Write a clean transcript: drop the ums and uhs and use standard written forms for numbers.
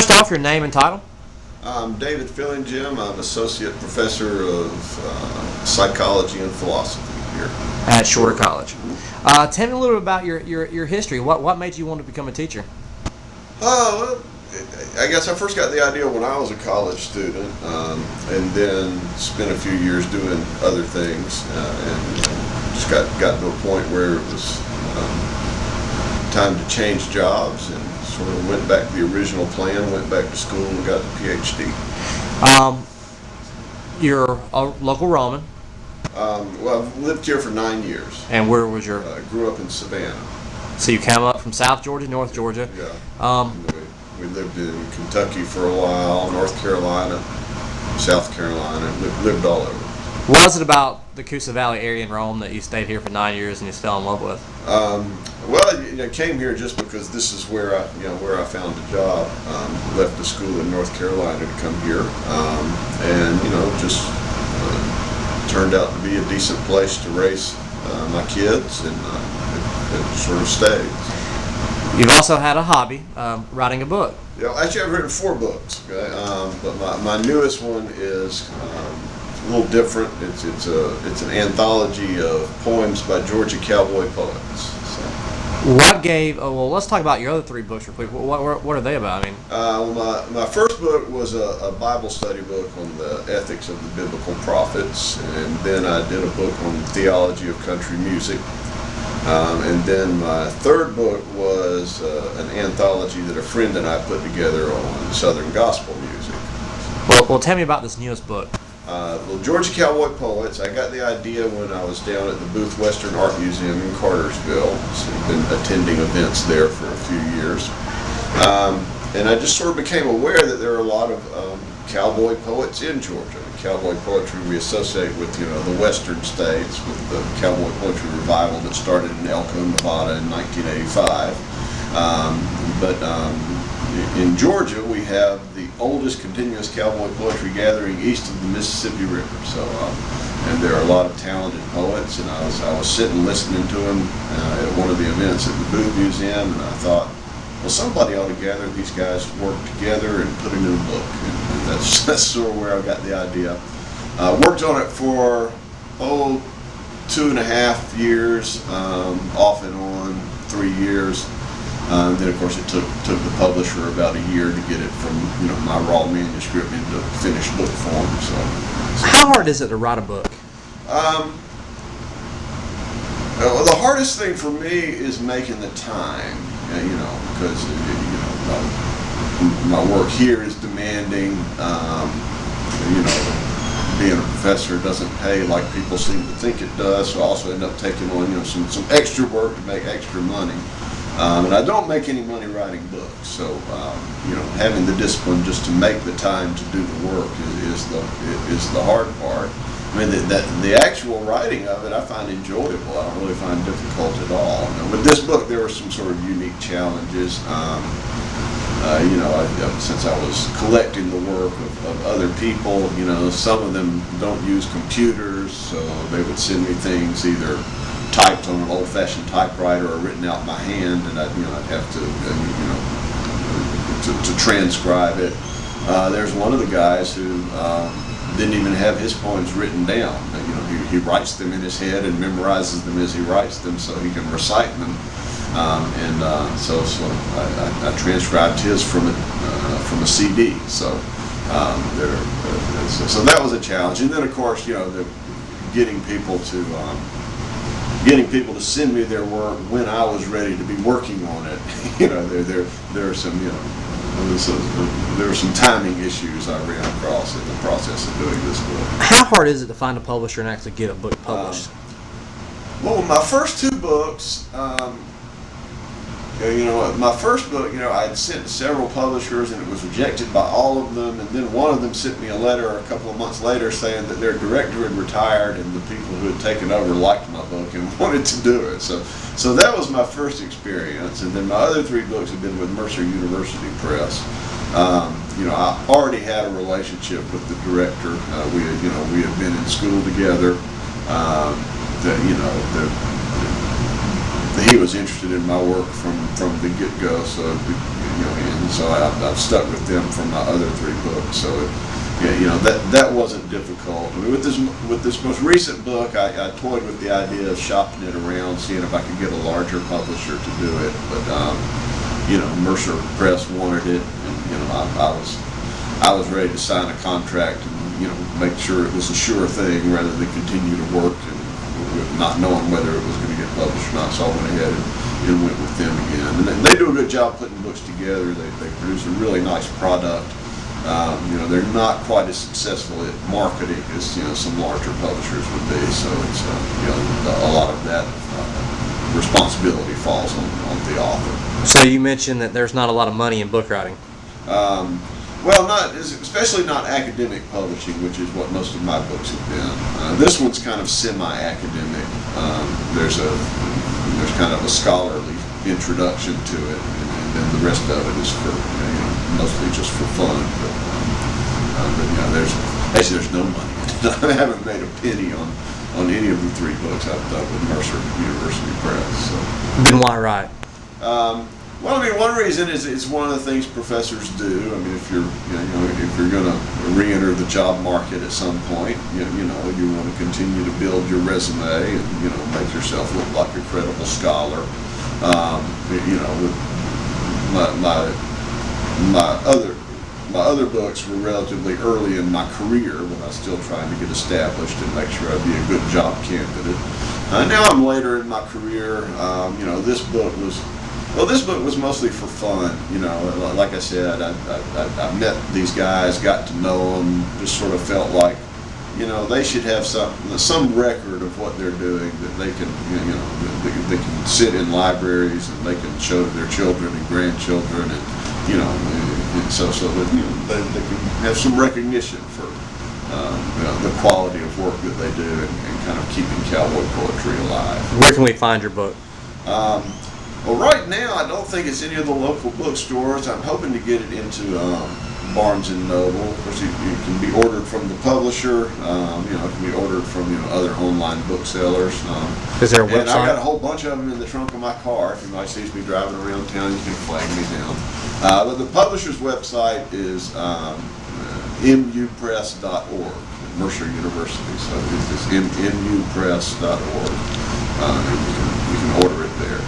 First off, your name and title. I'm David Fillingim. I'm Associate Professor of Psychology and Philosophy here At Shorter College. Tell me a little bit about your history. What made you want to become a teacher? Well, I guess I first got the idea when I was a college student, and then spent a few years doing other things, and just got to a point where it was time to change jobs, and sort of went back to the original plan, went back to school and got the PhD. You're a local Roman. Well, I've lived here for 9 years. And where was your... I grew up in Savannah. So you came up from South Georgia, North Georgia. Yeah. We lived in Kentucky for a while, North Carolina, South Carolina, lived all over. What was it about the Coosa Valley area in Rome that you stayed here for 9 years and you fell in love with? Well, I came here just because this is where I found a job. Left the school in North Carolina to come here, and just turned out to be a decent place to raise my kids, and it sort of stayed. You've also had a hobby, writing a book. Yeah, actually, I've written 4 books. Okay? But my newest one is a little different. It's an anthology of poems by Georgia cowboy poets. So. What gave? Well, let's talk about your other 3 books real quick. What are they about? I mean, my first book was a Bible study book on the ethics of the biblical prophets, and then I did a book on theology of country music. And then my third book was an anthology that a friend and I put together on Southern gospel music. Well, tell me about this newest book. Well, Georgia Cowboy Poets, I got the idea when I was down at the Booth Western Art Museum in Cartersville. So I've been attending events there for a few years. And I just sort of became aware that there are a lot of cowboy poets in Georgia. Cowboy poetry we associate with the western states, with the cowboy poetry revival that started in Elko, Nevada in 1985. But in Georgia we have the oldest continuous cowboy poetry gathering east of the Mississippi River. So and there are a lot of talented poets, and I was sitting listening to them at one of the events at the Booth Museum, and I thought, well, somebody ought to gather these guys, work together, and put it in a book. And that's sort of where I got the idea. Worked on it for 2.5 years, off and on 3 years. Then of course it took the publisher about a year to get it from my raw manuscript into finished book form. So how hard is it to write a book? Well, the hardest thing for me is making the time. Because my work here is demanding. Being a professor doesn't pay like people seem to think it does. So I also end up taking on some extra work to make extra money. And I don't make any money writing books. So having the discipline just to make the time to do the work is the hard part. I mean, the actual writing of it I find enjoyable. I don't really find difficult at all. With this book, there were some sort of unique challenges. Since I was collecting the work of other people, some of them don't use computers, so they would send me things either typed on an old-fashioned typewriter or written out by hand, and I'd have to transcribe it. There's one of the guys who didn't even have his poems written down. He writes them in his head and memorizes them as he writes them, so he can recite them. So I transcribed his from a CD. So so that was a challenge. And then of course, getting people to send me their work when I was ready to be working on it. There are some there were some timing issues I ran across in the process of doing this book. How hard is it to find a publisher and actually get a book published? Well, my first 2 books, my first book, I had sent to several publishers and it was rejected by all of them, and then one of them sent me a letter a couple of months later saying that their director had retired and the people who had taken over liked my book and wanted to do it. So that was my first experience, and then my other 3 books have been with Mercer University Press. I already had a relationship with the director. We had been in school together. He was interested in my work from the get-go, so and so I've stuck with them for my other 3 books. So that wasn't difficult. I mean, with this most recent book, I toyed with the idea of shopping it around, seeing if I could get a larger publisher to do it, but Mercer Press wanted it, and I was ready to sign a contract and make sure it was a sure thing rather than continue to work and not knowing whether it was going to get published or not. So I went ahead and went with them again, and they do a good job putting books together. They produce a really nice product. They're not quite as successful at marketing as some larger publishers would be. So it's a lot of that responsibility falls on the author. So you mentioned that there's not a lot of money in book writing. Well, especially not academic publishing, which is what most of my books have been. This one's kind of semi-academic. There's kind of a scholarly introduction to it, and then the rest of it is for mostly just for fun. But there's no money. I haven't made a penny on any of the 3 books I've done with Mercer University Press. So. Then why write? Well, I mean, one reason is it's one of the things professors do. I mean, if you're going to re-enter the job market at some point, you want to continue to build your resume and make yourself look like a credible scholar. My other books were relatively early in my career when I was still trying to get established and make sure I'd be a good job candidate. Now I'm later in my career. This book was mostly for fun. Like I said, I met these guys, got to know them, just sort of felt like, they should have some record of what they're doing that they can, they can sit in libraries and they can show their children and grandchildren, and so that they can have some recognition for the quality of work that they do and kind of keeping cowboy poetry alive. Where can we find your book? Well, right now I don't think it's any of the local bookstores. I'm hoping to get it into Barnes and Noble. Of course, it can be ordered from the publisher. It can be ordered from other online booksellers. Is there a website? And I got a whole bunch of them in the trunk of my car. If anybody sees me driving around town, you can flag me down. But the publisher's website is mupress.org, Mercer University. So it's mupress.org. You can order it there.